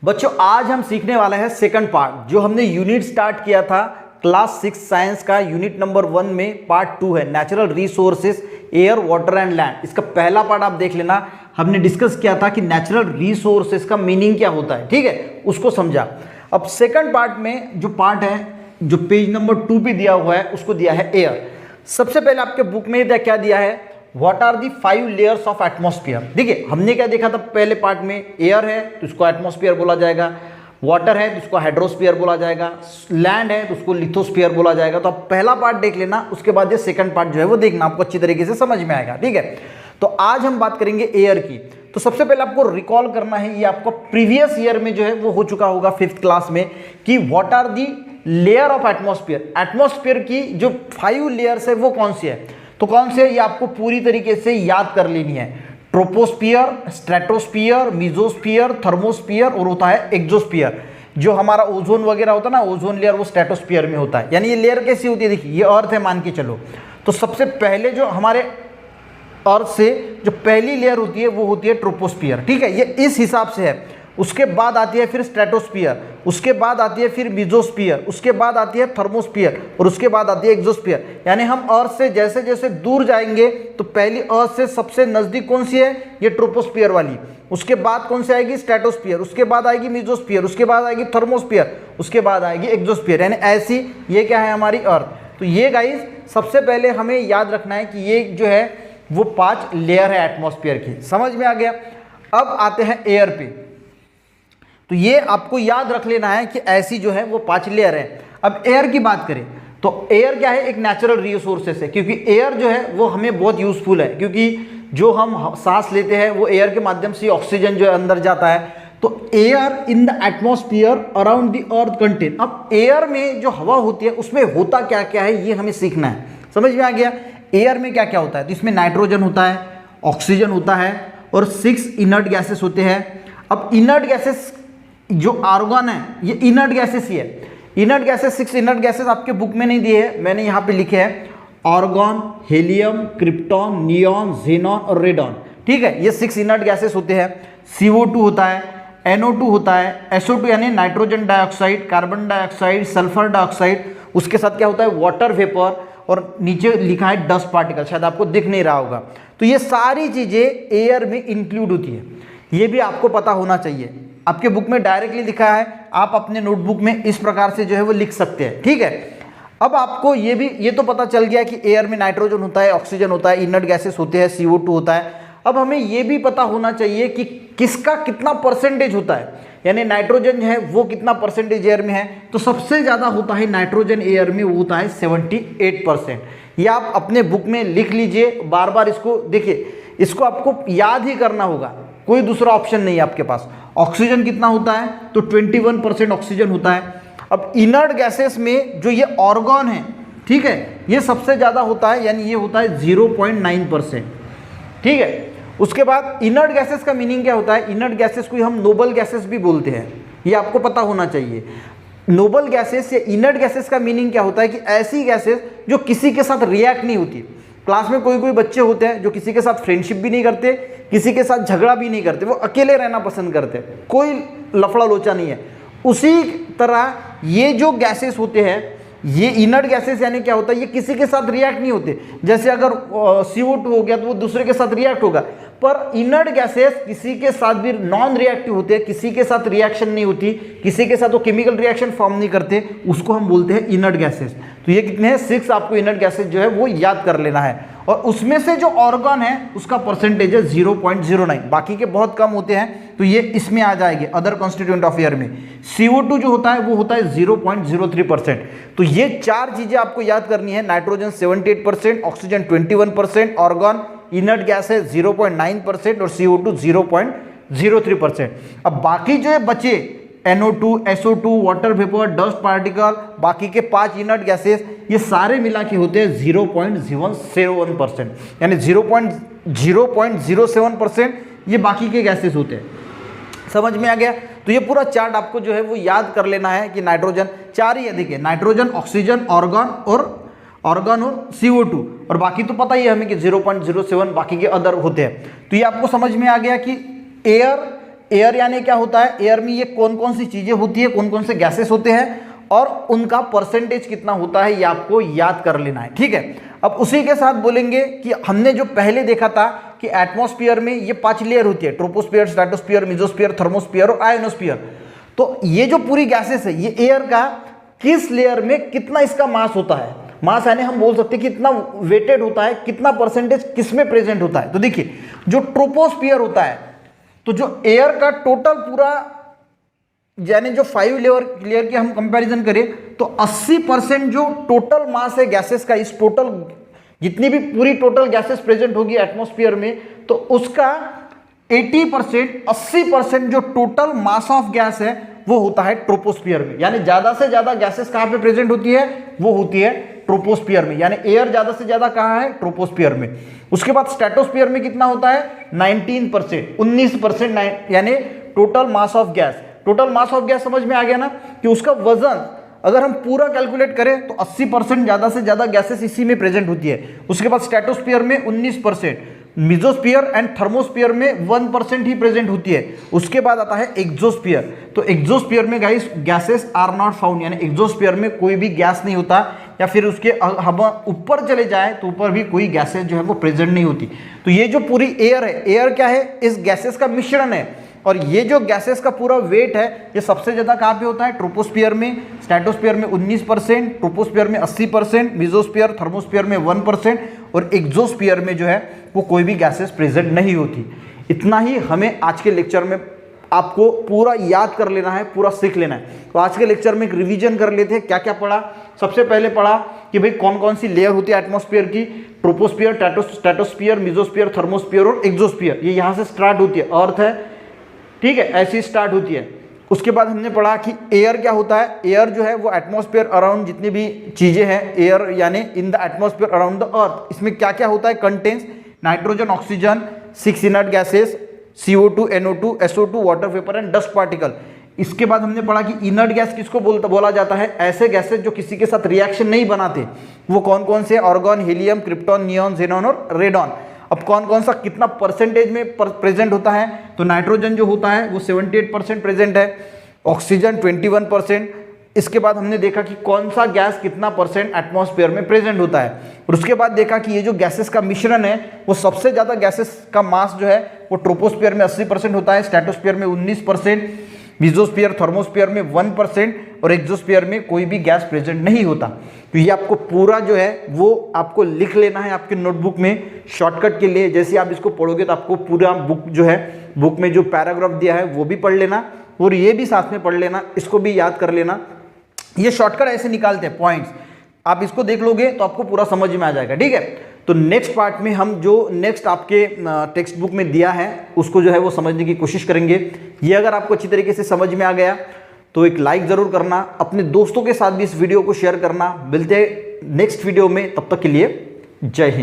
बच्चों आज हम सीखने वाले हैं सेकंड पार्ट, जो हमने यूनिट स्टार्ट किया था क्लास 6 साइंस का यूनिट नंबर 1 में पार्ट 2 है natural resources air water and land. इसका पहला पार्ट आप देख लेना, हमने डिस्कस किया था कि नेचुरल रिसोर्सेस का मीनिंग क्या होता है, ठीक है, उसको समझा। अब सेकंड पार्ट में जो पार्ट है जो पेज नंबर 2 पे दिया हुआ है उसको दिया है एयर। सबसे पहले आपके बुक में क्या दिया है, what are the 5 layers of atmosphere. देखिए हमने क्या देखा था पहले पार्ट में, एयर है तो इसको एटमॉस्फेयर बोला जाएगा, वाटर है तो उसको हाइड्रोस्फीयर बोला जाएगा, लैंड है तो उसको लिथोस्फीयर बोला जाएगा। तो आप पहला पार्ट देख लेना, उसके बाद ये सेकंड पार्ट जो है वो देखना, आपको अच्छी तरीके से समझ में आएगा, ठीक है। तो आज हम बात करेंगे एयर की। तो सबसे पहले आपको रिकॉल करना है, ये आपको प्रीवियस ईयर में जो है वो हो चुका होगा 5th क्लास में, कि what are the layer of atmosphere. Atmosphere की जो 5 लेयर्स है वो कौन सी है, तो कौन से, ये आपको पूरी तरीके से याद कर लेनी है। ट्रोपोस्फियर, स्ट्रेटोस्फियर, मीजोस्फियर, थर्मोस्फियर और होता है एक्सोस्फियर। जो हमारा ओजोन वगैरह होता है ना, ओजोन लेयर, वो स्ट्रेटोस्फियर में होता है। यानी ये लेयर कैसी होती है, देखिए ये अर्थ है मान के चलो, तो सबसे पहले जो हमारे अर्थ से जो पहली लेयर होती है वो होती है ट्रोपोस्फियर, ठीक है, ये इस हिसाब से है। उसके बाद आती है फिर स्ट्रेटोस्फियर, उसके बाद आती है फिर मीजोस्फियर, उसके बाद आती है थर्मोस्फियर और उसके बाद आती है एक्सोस्फियर। यानी हम अर्थ से जैसे जैसे दूर जाएंगे तो पहली अर्थ से सबसे नजदीक कौन सी है, ये ट्रोपोस्फियर वाली, उसके बाद कौन सी आएगी, स्ट्रेटोस्फियर, उसके बाद आएगी मीजोस्फियर, उसके बाद आएगी थर्मोस्फियर, उसके बाद आएगी एक्सोस्फियर। यानी ऐसी ये क्या है हमारी अर्थ। तो ये गाइस सबसे पहले हमें याद रखना है कि ये जो है वो 5 लेयर है एटमॉस्फेयर की, समझ में आ गया। अब आते हैं एयर पे, तो ये आपको याद रख लेना है कि ऐसी जो है वो 5 लेयर है। अब एयर की बात करें तो एयर क्या है, एक नेचुरल रिसोर्सेस है, क्योंकि एयर जो है वो हमें बहुत यूजफुल है, क्योंकि जो हम सांस लेते हैं वो एयर के माध्यम से ऑक्सीजन जो है अंदर जाता है। तो air in the atmosphere around the earth contain. अब एयर में जो हवा होती है उसमें होता क्या क्या है ये हमें सीखना है, समझ में आ गया। एयर में क्या क्या होता है, तो इसमें नाइट्रोजन होता है, ऑक्सीजन होता है और 6 इनर्ट गैसेस होते हैं। अब इनर्ट गैसेस जो आर्गन है ये इनर्ट गैसेस ही है। इनर्ट गैसेस 6 इनर्ट गैसेस आपके बुक में नहीं दिए हैं, मैंने यहाँ पे लिखे हैं argon, helium, krypton, neon, xenon और रेडॉन, ठीक है, ये 6 इनर्ट गैसेस होते हैं। CO2 होता है, NO2 होता है, SO2 यानी nitrogen dioxide, carbon dioxide, sulphur dioxide, उसके साथ क्या होता है वाटर वेपर, और नीचे लिखा है डस्ट पार्टिकल, शायद आपको दिख नहीं रहा होगा। तो ये सारी चीजें एयर में इंक्लूड होती है, ये भी आपको पता होना चाहिए। आपके बुक में डायरेक्टली लिखा है, आप अपने नोटबुक में इस प्रकार से जो है वो लिख सकते हैं, ठीक है। अब आपको ये तो पता चल गया कि एयर में नाइट्रोजन होता है, ऑक्सीजन होता है, इनर्ट गैसेस होते हैं, CO2 होता है। अब हमें ये भी पता होना चाहिए कि किसका कितना परसेंटेज होता है, यानी नाइट्रोजन है वो कितना परसेंटेज एयर में है। तो सबसे ज़्यादा होता है नाइट्रोजन एयर में, वो होता है 78%। ये आप अपने बुक में लिख लीजिए, बार बार इसको देखिए, इसको आपको याद ही करना होगा, कोई दूसरा ऑप्शन नहीं है आपके पास। ऑक्सीजन कितना होता है, तो 21% ऑक्सीजन होता है। अब इनर्ट गैसेस में जो ये ऑर्गन है, ठीक है, ये सबसे ज़्यादा होता है, यानी ये होता है 0.9%, ठीक है। उसके बाद इनर्ट गैसेस का मीनिंग क्या होता है, इनर्ट गैसेस को हम नोबल गैसेस भी बोलते हैं, ये आपको पता होना चाहिए। नोबल गैसेस या इनर्ट गैसेस का मीनिंग क्या होता है कि ऐसी गैसेस जो किसी के साथ रिएक्ट नहीं होती। क्लास में कोई बच्चे होते हैं जो किसी के साथ फ्रेंडशिप भी नहीं करते, किसी के साथ झगड़ा भी नहीं करते, वो अकेले रहना पसंद करते हैं, कोई लफड़ा लोचा नहीं है। उसी तरह ये जो गैसेस होते हैं, ये इनर्ट गैसेस यानी क्या होता है, ये किसी के साथ रिएक्ट नहीं होते। जैसे अगर CO2 हो गया तो वो दूसरे के साथ रिएक्ट होगा, पर इनर्ट गैसेस किसी के साथ भी नॉन रिएक्टिव होते हैं, किसी के साथ रिएक्शन नहीं होती, किसी के साथ वो केमिकल रिएक्शन फॉर्म नहीं करते, उसको हम बोलते हैं इनर्ट गैसेस। तो ये कितने हैं, 6 आपको इनर्ट गैसेस जो है वो याद कर लेना है। और उसमें से जो ऑर्गन है उसका परसेंटेज है 0.09, बाकी के बहुत कम होते हैं, तो ये इसमें आ जाएंगे अदर कॉन्स्टिट्यूएंट ऑफ एयर में। CO2 जो होता है वो होता है 0.03%। तो ये 4 चीजें आपको याद करनी है, nitrogen 78%, oxygen 21%, organ inert gas है 0.9% और CO2 0.03%। अब बाकी जो है बचे NO2, SO2, water vapour, dust particle, बाकी के 5 इनर्ट गैसेस, ये सारे मिला के होते हैं 0.001%, यानी 0.07% ये बाकी के गैसेस होते हैं। समझ में आ गया। तो ये पूरा चार्ट आपको जो है वो याद कर लेना है कि नाइट्रोजन 4 ही है, देखिए नाइट्रोजन, ऑक्सीजन, ऑर्गन और CO2, और बाकी तो पता ही है हमें कि 0.07 बाकी के अदर होते हैं। तो ये आपको समझ में आ गया कि एयर एयर यानी क्या होता है, एयर में ये कौन कौन सी चीजें होती है, कौन कौन से गैसेस होते हैं और उनका परसेंटेज कितना होता है, ये आपको याद कर लेना है। ठीक है, अब उसी के साथ बोलेंगे कि हमने जो पहले देखा था कि एटमॉस्फेयर में ये 5 लेयर होती है, ट्रोपोस्फियर, स्ट्रेटोस्फियर, मेसोस्फियर, थर्मोस्फियर और आयोनोस्फियर। तो ये जो पूरी गैसेस है, ये एयर का किस लेयर में कितना इसका मास होता है, मास यानी हम बोल सकते हैं कि कितना वेटेड होता है, कितना परसेंटेज किस में प्रेजेंट होता है। तो देखिए जो ट्रोपोस्फियर होता है, तो जो एयर का टोटल पूरा यानी जो 5 लेयर की हम कंपैरिजन करें तो 80% जो टोटल मास है गैसेस का, इस टोटल जितनी भी पूरी टोटल गैसेस प्रेजेंट होगी एटमॉस्फेयर में, तो उसका 80% जो टोटल मास ऑफ गैस है वो होता है ट्रोपोस्फियर में। यानी ज्यादा से ज्यादा गैसेस कहां पे प्रेजेंट होती है, वो होती है ट्रोपोस्फियर में, यानी एयर ज्यादा से ज्यादा कहां है, ट्रोपोस्फियर में। उसके बाद स्ट्रेटोस्फियर में कितना होता है, 19%, यानी total mass of gas. Total mass of gas समझ में आ गया ना, कि उसका वजन अगर हम पूरा कैलकुलेट करें तो 80% ज्यादा से ज्यादा गैसेस इसी में प्रेजेंट होती है। उसके बाद स्ट्रेटोस्फियर में 19%, मेसोस्फियर एंड थर्मोस्फियर में 1% ही प्रेजेंट होती है। उसके बाद आता है एक्सोस्फियर। तो एक्सोस्फियर में guys gases are not found, यानी एक्सोस्फियर में कोई भी गैस नहीं होता, या फिर उसके हम ऊपर चले जाए तो ऊपर भी कोई गैसेस जो है वो प्रेजेंट नहीं होती। तो ये जो पूरी एयर है, एयर क्या है, इस गैसेस का मिश्रण है। और ये जो गैसेस का पूरा वेट है, ये सबसे ज्यादा कहाँ पे होता है, ट्रोपोस्फियर में, स्ट्रेटोस्फियर में 19%, ट्रोपोस्फियर में 80%, मेसोस्फियर थर्मोस्फियर में 1% और एक्सोस्फियर में जो है वो कोई भी गैसेस प्रेजेंट नहीं होती। इतना ही हमें आज के लेक्चर में आपको पूरा याद कर लेना है, पूरा सीख लेना है। तो आज के लेक्चर में एक रिवीजन कर लेते हैं, क्या क्या पढ़ा। सबसे पहले पढ़ा कि भाई कौन कौन सी लेयर होती है एटमॉस्फेयर की, ट्रोपोस्फियर, स्ट्रेटोस्फियर, मेसोस्फियर, थर्मोस्फियर और एक्सोस्फियर। ये यहाँ से स्टार्ट होती है, अर्थ है, ठीक है, ऐसी स्टार्ट होती है। उसके बाद हमने पढ़ा कि एयर क्या होता है, एयर जो है वो एटमॉस्फेयर अराउंड जितनी भी चीजें हैं, एयर यानी in the atmosphere around the earth, इसमें क्या क्या होता है, contains nitrogen, oxygen, 6 inert gases, CO2, NO2, SO2, water vapour and dust particle. इसके बाद हमने पढ़ा कि इनर्ट गैस किसको बोला जाता है, ऐसे गैसेस जो किसी के साथ रिएक्शन नहीं बनाते। वो कौन कौन से, argon, helium, krypton, neon, xenon और रेडॉन। अब कौन कौन सा कितना परसेंटेज में प्रेजेंट होता है, तो नाइट्रोजन जो होता है वो 78% प्रेजेंट है, ऑक्सीजन 21%। इसके बाद हमने देखा कि कौन सा गैस कितना परसेंट एटमॉस्फेयर में प्रेजेंट होता है। और उसके बाद देखा कि ये जो गैसेस का मिश्रण है, वो सबसे ज्यादा गैसेस का मास जो है वो ट्रोपोस्फियर में 80% होता है, स्ट्रेटोस्फियर में 19%, मेसोस्फियर थर्मोस्फियर में 1% और एक्सोस्फियर में कोई भी गैस प्रेजेंट नहीं होता। तो ये आपको पूरा जो है वो आपको लिख लेना है आपके नोटबुक में शॉर्टकट के लिए। जैसे आप इसको पढ़ोगे तो आपको पूरा बुक जो है, बुक में जो पैराग्राफ दिया है वो भी पढ़ लेना और ये भी साथ में पढ़ लेना, इसको भी याद कर लेना। ये शॉर्टकट ऐसे निकालते हैं पॉइंट्स, आप इसको देख लोगे तो आपको पूरा समझ में आ जाएगा। ठीक है, तो नेक्स्ट पार्ट में हम जो नेक्स्ट आपके टेक्स्ट बुक में दिया है उसको जो है वो समझने की कोशिश करेंगे। ये अगर आपको अच्छी तरीके से समझ में आ गया तो एक लाइक जरूर करना, अपने दोस्तों के साथ भी इस वीडियो को शेयर करना। मिलते हैं नेक्स्ट वीडियो में, तब तक के लिए जय हिंद।